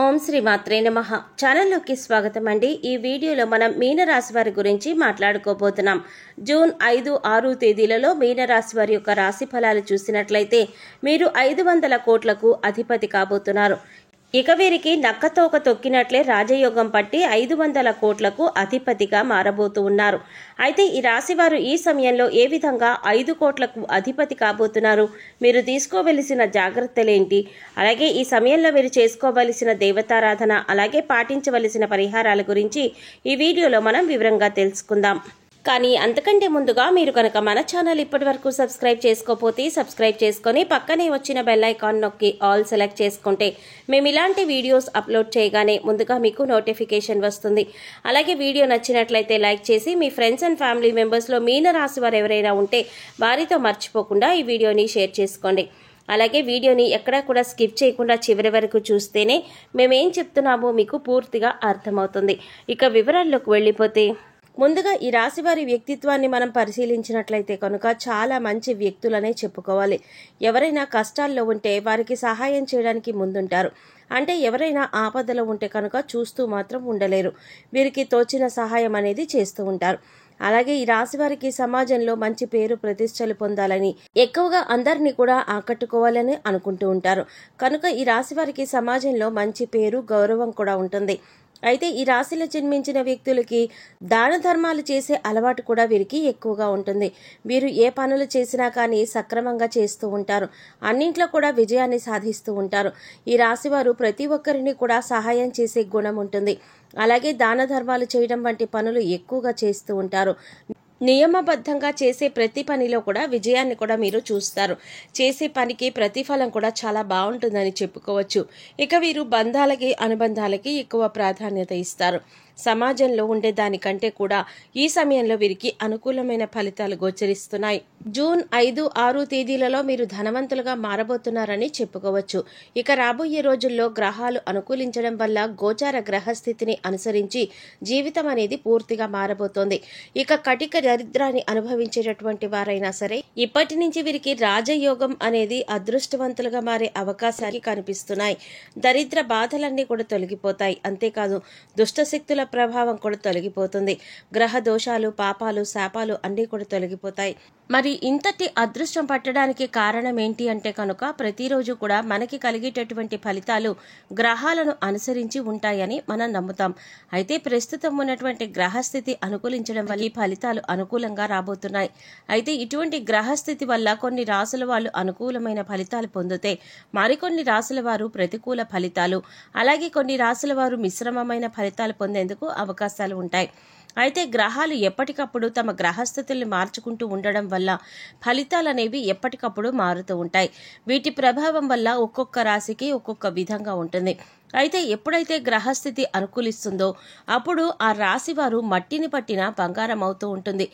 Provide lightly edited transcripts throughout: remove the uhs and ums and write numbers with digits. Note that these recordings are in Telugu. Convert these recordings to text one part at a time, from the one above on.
ఓం శ్రీ మాత్రే నమః. ఛానల్లోకి స్వాగతం అండి. ఈ వీడియోలో మనం మీనరాశి వారి గురించి మాట్లాడుకోబోతున్నాం. జూన్ 5, 6 తేదీలలో మీనరాశి వారి యొక్క రాశి ఫలాలు చూసినట్లయితే మీరు 500 కోట్లకు అధిపతి కాబోతున్నారు. ఇక వీరికి నక్కతోక తొక్కినట్లే రాజయోగం పట్టి 500 కోట్లకు అధిపతిగా మారబోతూ ఉన్నారు. అయితే ఈ రాశివారు ఈ సమయంలో ఏ విధంగా 5 కోట్లకు అధిపతి కాబోతున్నారు, మీరు తీసుకోవలసిన జాగ్రత్తలేంటి, అలాగే ఈ సమయంలో మీరు చేసుకోవలసిన దేవతారాధన, అలాగే పాటించవలసిన పరిహారాల గురించి ఈ వీడియోలో మనం వివరంగా తెలుసుకుందాం. కానీ అంతకంటే ముందుగా మీరు కనుక మన ఛానల్ ఇప్పటి వరకు సబ్స్క్రైబ్ చేసుకోకపోతే సబ్స్క్రైబ్ చేసుకొని పక్కనే వచ్చిన బెల్ ఐకాన్ నొక్కి ఆల్ సెలెక్ట్ చేసుకుంటే మేము ఇలాంటి వీడియోస్ అప్లోడ్ చేయగానే ముందుగా మీకు నోటిఫికేషన్ వస్తుంది. అలాగే వీడియో నచ్చినట్లయితే లైక్ చేసి మీ ఫ్రెండ్స్ అండ్ ఫ్యామిలీ మెంబర్స్లో మీనరాశి వారు ఎవరైనా ఉంటే వారితో మర్చిపోకుండా ఈ వీడియోని షేర్ చేసుకోండి. అలాగే వీడియోని ఎక్కడా కూడా స్కిప్ చేయకుండా చివరి వరకు చూస్తేనే మేమేం చెప్తున్నామో మీకు పూర్తిగా అర్థమవుతుంది. ఇక వివరాల్లోకి వెళ్ళిపోతే ముందుగా ఈ రాశి వారి వ్యక్తిత్వాన్ని మనం పరిశీలించినట్లయితే కనుక చాలా మంచి వ్యక్తులనే చెప్పుకోవాలి. ఎవరైనా కష్టాల్లో ఉంటే వారికి సహాయం చేయడానికి ముందుంటారు. అంటే ఎవరైనా ఆపదలో ఉంటే కనుక చూస్తూ మాత్రం ఉండలేరు. వీరికి తోచిన సహాయం అనేది చేస్తూ ఉంటారు. అలాగే ఈ రాశి వారికి సమాజంలో మంచి పేరు ప్రతిష్టలు పొందాలని, ఎక్కువగా అందరినీ కూడా ఆకట్టుకోవాలని అనుకుంటూ ఉంటారు. కనుక ఈ రాశి వారికి సమాజంలో మంచి పేరు, గౌరవం కూడా ఉంటుంది. అయితే ఈ రాశిలో జన్మించిన వ్యక్తులకి దాన ధర్మాలు చేసే అలవాటు కూడా వీరికి ఎక్కువగా ఉంటుంది. వీరు ఏ పనులు చేసినా కానీ సక్రమంగా చేస్తూ ఉంటారు. అన్నింట్లో కూడా విజయాన్ని సాధిస్తూ ఉంటారు. ఈ రాశివారు ప్రతి ఒక్కరిని కూడా సహాయం చేసే గుణం ఉంటుంది. అలాగే దాన ధర్మాలు చేయడం వంటి పనులు ఎక్కువగా చేస్తూ ఉంటారు. నియమబద్ధంగా చేసే ప్రతి పనిలో కూడా విజయాన్ని కూడా మీరు చూస్తారు. చేసే పనికి ప్రతిఫలం కూడా చాలా బాగుంటుందని చెప్పుకోవచ్చు. ఇక వీరు బంధాలకి, అనుబంధాలకి ఎక్కువ ప్రాధాన్యత ఇస్తారు. సమాజంలో ఉండే దానికంటే కూడా ఈ సమయంలో వీరికి అనుకూలమైన ఫలితాలు గోచరిస్తున్నాయి. జూన్ 5, 6 తేదీలలో మీరు ధనవంతులుగా మారబోతున్నారని చెప్పుకోవచ్చు. ఇక రాబోయే రోజుల్లో గ్రహాలు అనుకూలించడం వల్ల గోచార గ్రహస్థితిని అనుసరించి జీవితం అనేది పూర్తిగా మారబోతోంది. ఇక కటిక దరిద్రాన్ని అనుభవించేటటువంటి వారైనా సరే ఇప్పటి నుంచి వీరికి రాజయోగం అనేది అదృష్టవంతులుగా మారే అవకాశాలు కనిపిస్తున్నాయి. దరిద్ర బాధలన్నీ కూడా తొలగిపోతాయి. అంతేకాదు దుష్టశక్తుల ప్రభావం కూడా తొలగిపోతుంది. గ్రహ దోషాలు, పాపాలు, శాపాలు అన్నీ కూడా తొలగిపోతాయి. మరి ఇంతటి అదృష్టం పట్టడానికి కారణం ఏంటి అంటే కనుక ప్రతిరోజు కూడా మనకి కలిగేటటువంటి ఫలితాలు గ్రహాలను అనుసరించి ఉంటాయని మనం నమ్ముతాం. అయితే ప్రస్తుతం ఉన్నటువంటి గ్రహస్థితి అనుకూలించడం వల్ల ఈ ఫలితాలు అనుకూలంగా రాబోతున్నాయి. అయితే ఇటువంటి గ్రహస్థితి వల్ల కొన్ని రాసుల వాళ్ళు అనుకూలమైన ఫలితాలు పొందితే మరికొన్ని రాసుల వారు ప్రతికూల ఫలితాలు, అలాగే కొన్ని రాసుల వారు మిశ్రమమైన ఫలితాలు పొందేందుకు అవకాశాలు ఉంటాయి. అయితే గ్రహాలు ఎప్పటికప్పుడు తమ గ్రహస్థితుల్ని మార్చుకుంటూ ఉండడం వల్ల ఫలితాలు అనేవి ఎప్పటికప్పుడు మారుతూ ఉంటాయి. వీటి ప్రభావం వల్ల ఒక్కొక్క రాశికి ఒక్కొక్క విధంగా ఉంటుంది. అయితే ఎప్పుడైతే గ్రహస్థితి అనుకూలిస్తుందో అప్పుడు ఆ రాశి వారు మట్టిని పట్టిన బంగారం అవుతూ ఉంటుంది.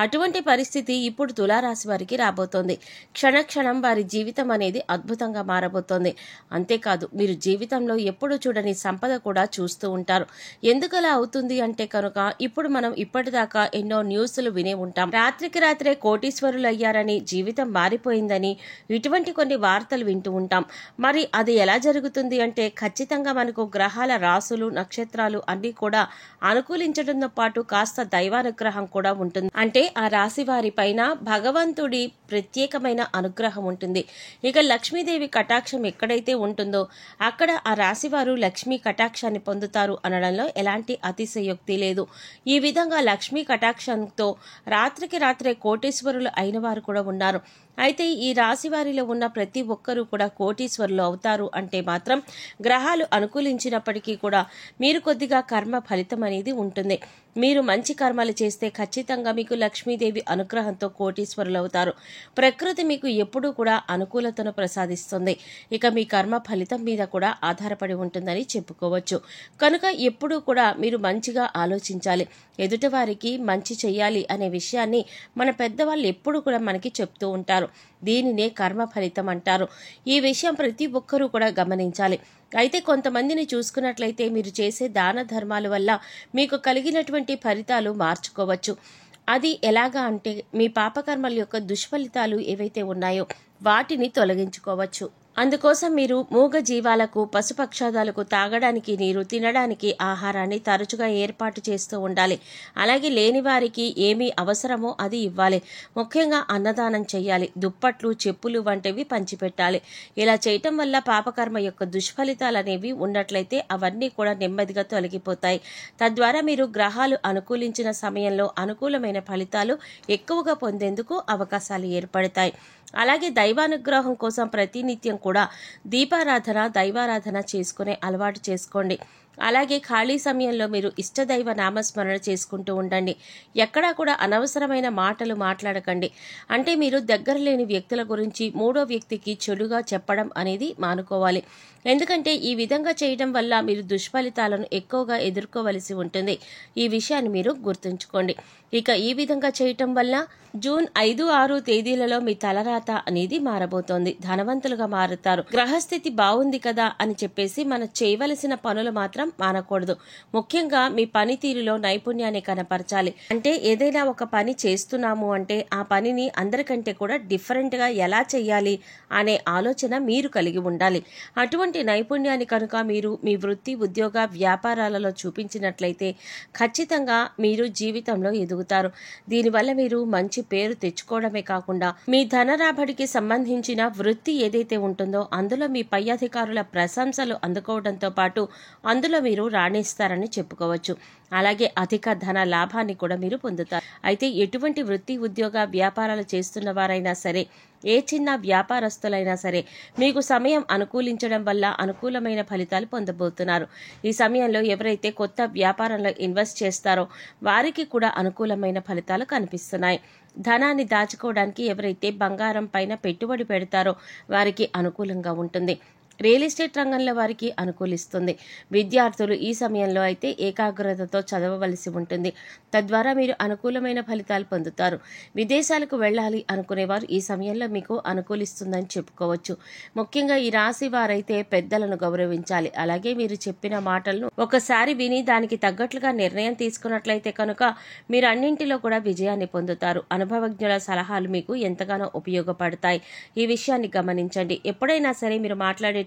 అటువంటి పరిస్థితి ఇప్పుడు తులారాశి వారికి రాబోతోంది. క్షణక్షణం వారి జీవితం అనేది అద్భుతంగా మారబోతోంది. అంతేకాదు మీరు జీవితంలో ఎప్పుడు చూడని సంపద కూడా చూస్తూ ఉంటారు. ఎందుకలా అవుతుంది అంటే కనుక ఇప్పుడు మనం ఇప్పటిదాకా ఎన్నో న్యూస్లు వినే ఉంటాం. రాత్రికి రాత్రే కోటీశ్వరులు అయ్యారని, జీవితం మారిపోయిందని ఇటువంటి కొన్ని వార్తలు వింటూ ఉంటాం. మరి అది ఎలా జరుగుతుంది అంటే ఖచ్చితంగా మనకు గ్రహాల రాసులు, నక్షత్రాలు అన్ని కూడా అనుకూలించడంతో పాటు కాస్త దైవానుగ్రహం కూడా ఉంటుంది. అంటే ఆ రాశి వారి పైన భగవంతుడి ప్రత్యేకమైన అనుగ్రహం ఉంటుంది. ఇక లక్ష్మీదేవి కటాక్షం ఎక్కడైతే ఉంటుందో అక్కడ ఆ రాశి వారు లక్ష్మీ కటాక్షాన్ని పొందుతారు అనడంలో ఎలాంటి అతిశయోక్తి లేదు. ఈ విధంగా లక్ష్మీ కటాక్షంతో రాత్రికి రాత్రే కోటీశ్వరులు అయిన వారు కూడా ఉన్నారు. అయితే ఈ రాశి వారిలో ఉన్న ప్రతి ఒక్కరూ కూడా కోటీశ్వరులు అవుతారు అంటే మాత్రం గ్రహాలు అనుకూలించినప్పటికీ కూడా మీరు కొద్దిగా కర్మ ఫలితం అనేది ఉంటుంది. మీరు మంచి కర్మలు చేస్తే ఖచ్చితంగా మీకు లక్ష్మీదేవి అనుగ్రహంతో కోటీశ్వరులు అవుతారు. ప్రకృతి మీకు ఎప్పుడూ కూడా అనుకూలతను ప్రసాదిస్తుంది. ఇక మీ కర్మ ఫలితం మీద కూడా ఆధారపడి ఉంటుందని చెప్పుకోవచ్చు. కనుక ఎప్పుడూ కూడా మీరు మంచిగా ఆలోచించాలి. ఎదుటివారికి మంచి చెయ్యాలి అనే విషయాన్ని మన పెద్దవాళ్ళు ఎప్పుడు కూడా మనకి చెప్తూ ఉంటారు. దీనినే కర్మ ఫలితం అంటారు. ఈ విషయం ప్రతి ఒక్కరూ కూడా గమనించాలి. అయితే కొంతమందిని చూసుకున్నట్లయితే మీరు చేసే దాన ధర్మాల వల్ల మీకు కలిగినటువంటి ఫలితాలు మార్చుకోవచ్చు. అది ఎలాగా అంటే మీ పాపకర్మల యొక్క దుష్ఫలితాలు ఏవైతే ఉన్నాయో వాటిని తొలగించుకోవచ్చు. అందుకోసం మీరు మూగ జీవాలకు పశుపక్షాదాలకు తాగడానికి నీరు, తినడానికి ఆహారాన్ని తరచుగా ఏర్పాటు చేస్తూ ఉండాలి. అలాగే లేని వారికి ఏమి అవసరమో అది ఇవ్వాలి. ముఖ్యంగా అన్నదానం చేయాలి. దుప్పట్లు, చెప్పులు వంటివి పంచిపెట్టాలి. ఇలా చేయటం వల్ల పాపకర్మ యొక్క దుష్ఫలితాలు అనేవి ఉన్నట్లయితే అవన్నీ కూడా నెమ్మదిగా తొలగిపోతాయి. తద్వారా మీరు గ్రహాలు అనుకూలించిన సమయంలో అనుకూలమైన ఫలితాలు ఎక్కువగా పొందేందుకు అవకాశాలు ఏర్పడతాయి. అలాగే దైవానుగ్రహం కోసం ప్రతినిత్యం కూడా దైవారాధన చేసుకునే అలవాటు చేసుకోండి. అలాగే ఖాళీ సమయంలో మీరు ఇష్టదైవ నామస్మరణ చేసుకుంటూ ఉండండి. ఎక్కడా కూడా అనవసరమైన మాటలు మాట్లాడకండి. అంటే మీరు దగ్గర లేని వ్యక్తుల గురించి మూడో వ్యక్తికి చెడుగా చెప్పడం అనేది మానుకోవాలి. ఎందుకంటే ఈ విధంగా చేయడం వల్ల మీరు దుష్ఫలితాలను ఎక్కువగా ఎదుర్కోవలసి ఉంటుంది. ఈ విషయాన్ని మీరు గుర్తుంచుకోండి. ఇక ఈ విధంగా చేయటం వల్ల జూన్ 5, 6 తేదీలలో మీ తలరాత అనేది మారబోతోంది. ధనవంతులుగా మారుతారు. గ్రహస్థితి బాగుంది కదా అని చెప్పేసి మనం చేయవలసిన పనులు మాత్రం మానకూడదు. ముఖ్యంగా మీ పనితీరులో నైపుణ్యాన్ని కనపరచాలి. అంటే ఏదైనా ఒక పని చేస్తున్నాము అంటే ఆ పనిని అందరికంటే కూడా డిఫరెంట్ గా ఎలా చేయాలి అనే ఆలోచన మీరు కలిగి ఉండాలి. అటువంటి నైపుణ్యాన్ని కనుక మీరు మీ వృత్తి, ఉద్యోగ, వ్యాపారాలలో చూపించినట్లయితే ఖచ్చితంగా మీరు జీవితంలో ఎదుగుతారు. దీనివల్ల మీరు మంచి పేరు తెచ్చుకోవడమే కాకుండా మీ ధన రాబడికి సంబంధించిన వృత్తి ఏదైతే ఉంటుందో అందులో మీ పై అధికారుల ప్రశంసలు అందుకోవడంతో పాటు అందులో మీరు రాణిస్తారని చెప్పుకోవచ్చు. అలాగే అధిక ధన లాభాన్ని కూడా మీరు పొందుతారు. అయితే ఎటువంటి వృత్తి, ఉద్యోగ, వ్యాపారాలు చేస్తున్న వారైనా సరే, ఏ చిన్న వ్యాపారస్తులైనా సరే మీకు సమయం అనుకూలించడం వల్ల అనుకూలమైన ఫలితాలు పొందబోతున్నారు. ఈ సమయంలో ఎవరైతే కొత్త వ్యాపారంలో ఇన్వెస్ట్ చేస్తారో వారికి కూడా అనుకూలమైన ఫలితాలు కనిపిస్తున్నాయి. ధనాన్ని దాచుకోవడానికి ఎవరైతే బంగారం పైన పెట్టుబడి పెడతారో వారికి అనుకూలంగా ఉంటుంది. రియల్ ఎస్టేట్ రంగంలో వారికి అనుకూలిస్తుంది. విద్యార్థులు ఈ సమయంలో అయితే ఏకాగ్రతతో చదవవలసి ఉంటుంది. తద్వారా మీరు అనుకూలమైన ఫలితాలు పొందుతారు. విదేశాలకు వెళ్ళాలి అనుకునేవారు ఈ సమయంలో మీకు అనుకూలిస్తుందని చెప్పుకోవచ్చు. ముఖ్యంగా ఈ రాశి వారైతే పెద్దలను గౌరవించాలి. అలాగే మీరు చెప్పిన మాటలను ఒకసారి విని దానికి తగ్గట్లుగా నిర్ణయం తీసుకున్నట్లయితే కనుక మీరు అన్నింటిలో కూడా విజయాన్ని పొందుతారు. అనుభవజ్ఞుల సలహాలు మీకు ఎంతగానో ఉపయోగపడతాయి. ఈ విషయాన్ని గమనించండి. ఎప్పుడైనా సరే మీరు మాట్లాడేటప్పుడు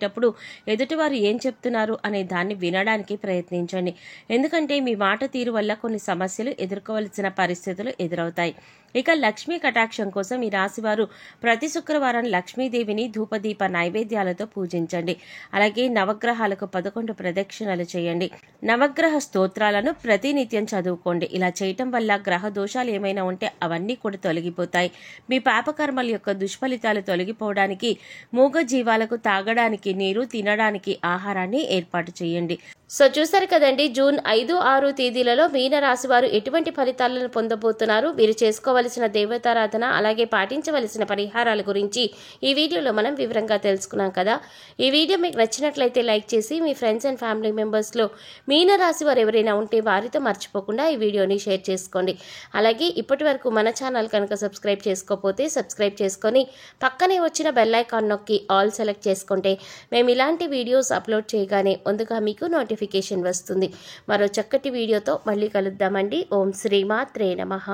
ఎదుటివారు ఏం చెప్తున్నారు అనే దాన్ని వినడానికి ప్రయత్నించండి. ఎందుకంటే మీ మాట తీరు వల్ల కొన్ని సమస్యలు ఎదుర్కోవలసిన పరిస్థితులు ఎదురవుతాయి. ఇక లక్ష్మీ కటాక్షం కోసం ఈ రాశివారు ప్రతి శుక్రవారం లక్ష్మీదేవిని ధూపదీప నైవేద్యాలతో పూజించండి. అలాగే నవగ్రహాలకు 11 ప్రదక్షిణలు చేయండి. నవగ్రహ స్తోత్రాలను ప్రతినిత్యం చదువుకోండి. ఇలా చేయటం వల్ల గ్రహ దోషాలు ఏమైనా ఉంటే అవన్నీ కూడా తొలగిపోతాయి. మీ పాపకర్మల యొక్క దుష్ఫలితాలు తొలగిపోవడానికి మూగ జీవాలకు తాగడానికి నీరు, తినడానికి ఆహారాన్ని ఏర్పాటు చేయండి. సో చూసారు కదండి, జూన్ 5, 6 తేదీలలో మీన రాశి వారు ఎటువంటి ఫలితాలను పొందబోతున్నారు, వీరు చేసుకోవలసిన దేవతారాధన అలాగే పాటించవలసిన పరిహారాల గురించి ఈ వీడియోలో మనం వివరంగా తెలుసుకున్నాం కదా. ఈ వీడియో మీకు నచ్చినట్లయితే లైక్ చేసి మీ ఫ్రెండ్స్ అండ్ ఫ్యామిలీ మెంబర్స్లో మీన రాశి వారు ఎవరైనా ఉంటే వారితో మర్చిపోకుండా ఈ వీడియోని షేర్ చేసుకోండి. అలాగే ఇప్పటి వరకు మన ఛానల్ కనుక సబ్స్క్రైబ్ చేసుకోకపోతే సబ్స్క్రైబ్ చేసుకొని పక్కనే వచ్చిన బెల్ ఐకాన్ నొక్కి ఆల్ సెలెక్ట్ చేసుకుంటే మేము ఇలాంటి వీడియోస్ అప్లోడ్ చేయగానే ముందుగా మీకు నోటిఫికేషన్ వస్తుంది. మరో చక్కటి వీడియోతో మళ్ళీ కలుద్దామండి. ఓం శ్రీమాత్రే నమః.